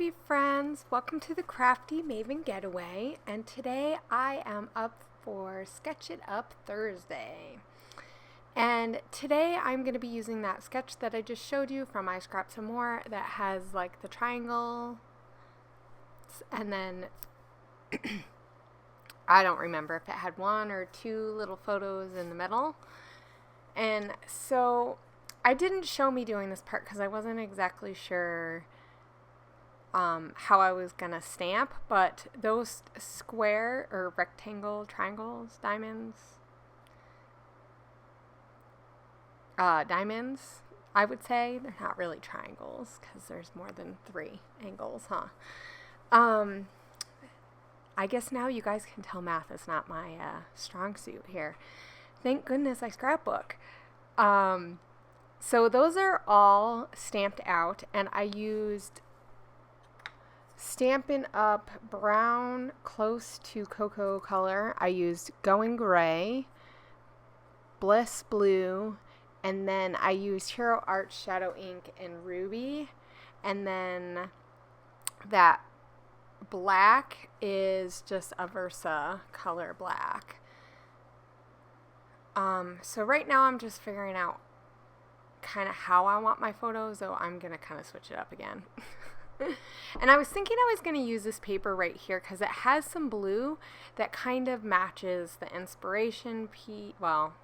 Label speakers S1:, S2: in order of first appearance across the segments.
S1: Crafty friends, welcome to the Crafty Maven Getaway, and today I am up for Sketch It Up Thursday. And today I'm going to be using that sketch that I just showed you from I Scrap Some More that has like the triangle, and then I don't remember if it had one or two little photos in the middle. And so I didn't show me doing this part because I wasn't exactly sure how I was going to stamp, but those square or rectangle, triangles, diamonds, I would say. They're not really triangles because there's more than 3 angles, huh? I guess now you guys can tell math is not my strong suit here. Thank goodness I scrapbook. So those are all stamped out, and I used Stampin' Up brown close to cocoa color. I used Going Gray, Bliss Blue, and then I used Hero Art Shadow Ink in Ruby, and then that black is just a Versa color black. So right now I'm just figuring out kind of how I want my photos, so I'm going to kind of switch it up again. And I was thinking I was going to use this paper right here because it has some blue that kind of matches the inspiration piece, well,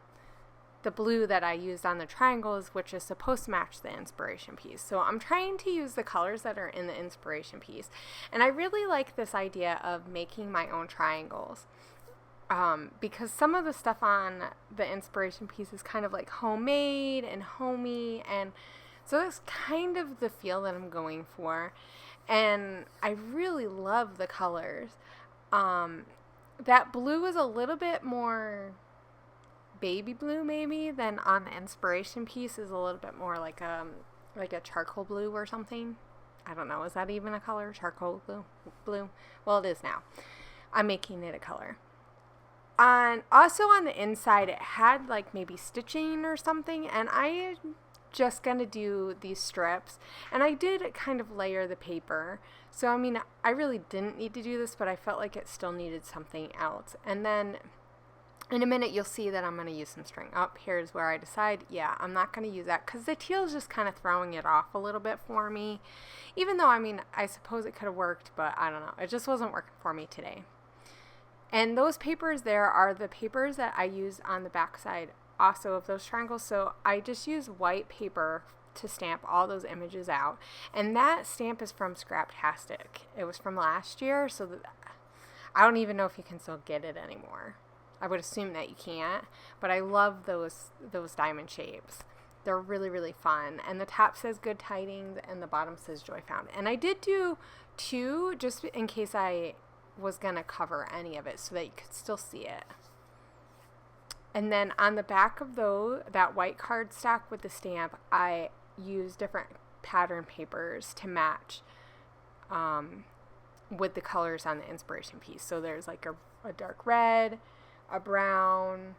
S1: the blue that I used on the triangles, which is supposed to match the inspiration piece. So I'm trying to use the colors that are in the inspiration piece. And I really like this idea of making my own triangles. Because some of the stuff on the inspiration piece is kind of like homemade and homey, and so that's kind of the feel that I'm going for, and I really love the colors. That blue is a little bit more baby blue maybe than on the inspiration piece, is a little bit more like a charcoal blue or something. I don't know, is that even a color? Charcoal blue? Well, it is now. I'm making it a color. Also on the inside, it had like maybe stitching or something, and I just gonna do these strips, and I did kind of layer the paper. So I mean, I really didn't need to do this, but I felt like it still needed something else. And then in a minute you'll see that I'm gonna use some string. Here's where I decide, yeah, I'm not gonna use that because the teal is just kind of throwing it off a little bit for me, even though I mean I suppose it could have worked, but I don't know, it just wasn't working for me today. And those papers there are the papers that I use on the back side also of those triangles. So I just use white paper to stamp all those images out. And that stamp is from Scraptastic. It was from last year, so I don't even know if you can still get it anymore. I would assume that you can't, but I love those diamond shapes. They're really, really fun. And the top says Good Tidings and the bottom says Joy Found. And I did do 2 just in case I was going to cover any of it so that you could still see it. And then on the back of that white cardstock with the stamp, I used different pattern papers to match with the colors on the inspiration piece. So there's like a dark red, a brown,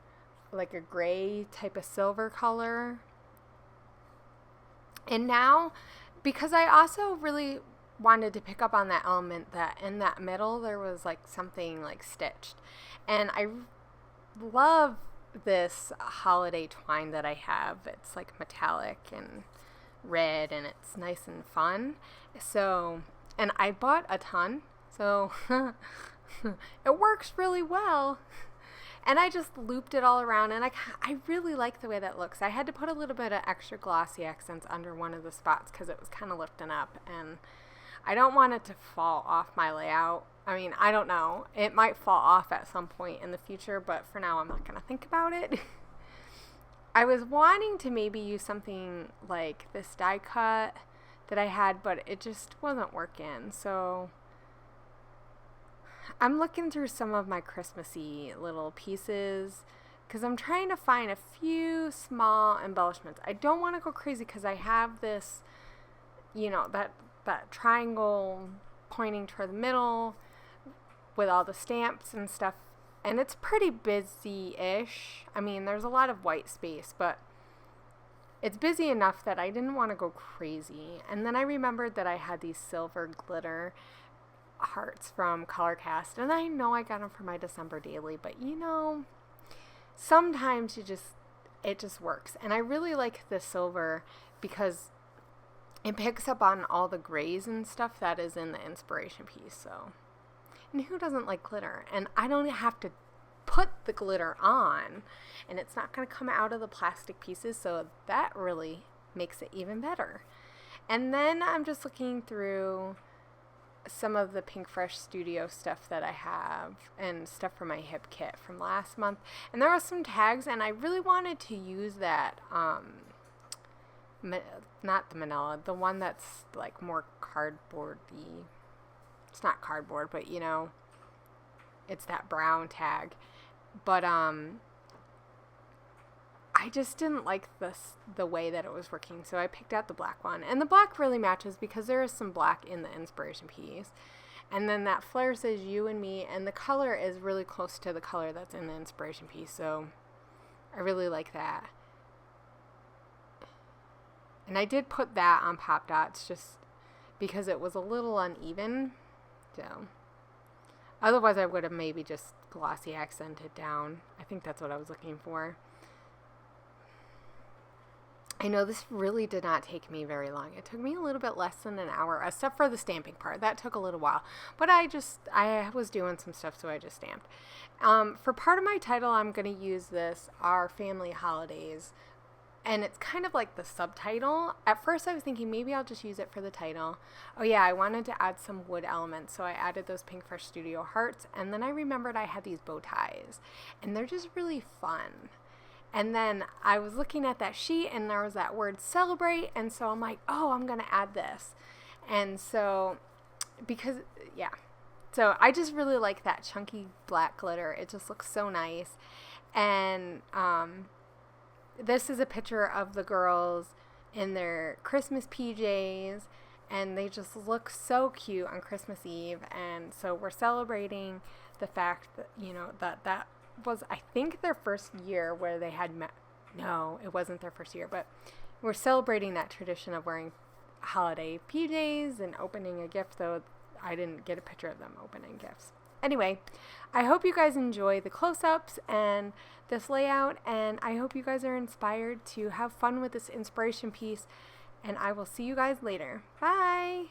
S1: like a gray type of silver color. And now, because I also really wanted to pick up on that element that in that middle there was like something like stitched, and I love this holiday twine that I have. It's like metallic and red, and it's nice and fun. So, and I bought a ton, so it works really well. And I just looped it all around, and I really like the way that looks. I had to put a little bit of extra glossy accents under one of the spots because it was kind of lifting up, and I don't want it to fall off my layout. I mean, I don't know. It might fall off at some point in the future, but for now I'm not going to think about it. I was wanting to maybe use something like this die cut that I had, but it just wasn't working. So I'm looking through some of my Christmassy little pieces because I'm trying to find a few small embellishments. I don't want to go crazy because I have this, you know, that triangle pointing toward the middle with all the stamps and stuff, and it's pretty busy-ish. I mean, there's a lot of white space, but it's busy enough that I didn't want to go crazy. And then I remembered that I had these silver glitter hearts from Colorcast, and I know I got them for my December daily, but you know, sometimes it just works. And I really like the silver because it picks up on all the grays and stuff that is in the inspiration piece. So, and who doesn't like glitter? And I don't have to put the glitter on, and it's not going to come out of the plastic pieces, so that really makes it even better. And then I'm just looking through some of the Pink Fresh Studio stuff that I have and stuff for my hip kit from last month, and there were some tags, and I really wanted to use that not the manila, the one that's like more cardboardy. It's not cardboard, but you know, it's that brown tag. But I just didn't like the way that it was working, so I picked out the black one. And the black really matches because there is some black in the inspiration piece. And then that flare says you and me, and the color is really close to the color that's in the inspiration piece, so I really like that. And I did put that on Pop Dots just because it was a little uneven. So otherwise I would have maybe just glossy accented down. I think that's what I was looking for. I know this really did not take me very long. It took me a little bit less than an hour, except for the stamping part. That took a little while. But I was doing some stuff, so I just stamped. For part of my title, I'm going to use this, Our Family Holidays. And it's kind of like the subtitle. At first I was thinking maybe I'll just use it for the title. Oh yeah, I wanted to add some wood elements, so I added those Pink Fresh Studio hearts. And then I remembered I had these bow ties, and they're just really fun. And then I was looking at that sheet, and there was that word celebrate, and so I'm like, oh, I'm going to add this. And so, so I just really like that chunky black glitter. It just looks so nice. And this is a picture of the girls in their Christmas PJs, and they just look so cute on Christmas Eve. And so we're celebrating the fact that, you know, that was, I think, their first year where they had no, it wasn't their first year, but we're celebrating that tradition of wearing holiday PJs and opening a gift, though I didn't get a picture of them opening gifts. Anyway, I hope you guys enjoy the close-ups and this layout, and I hope you guys are inspired to have fun with this inspiration piece, and I will see you guys later. Bye!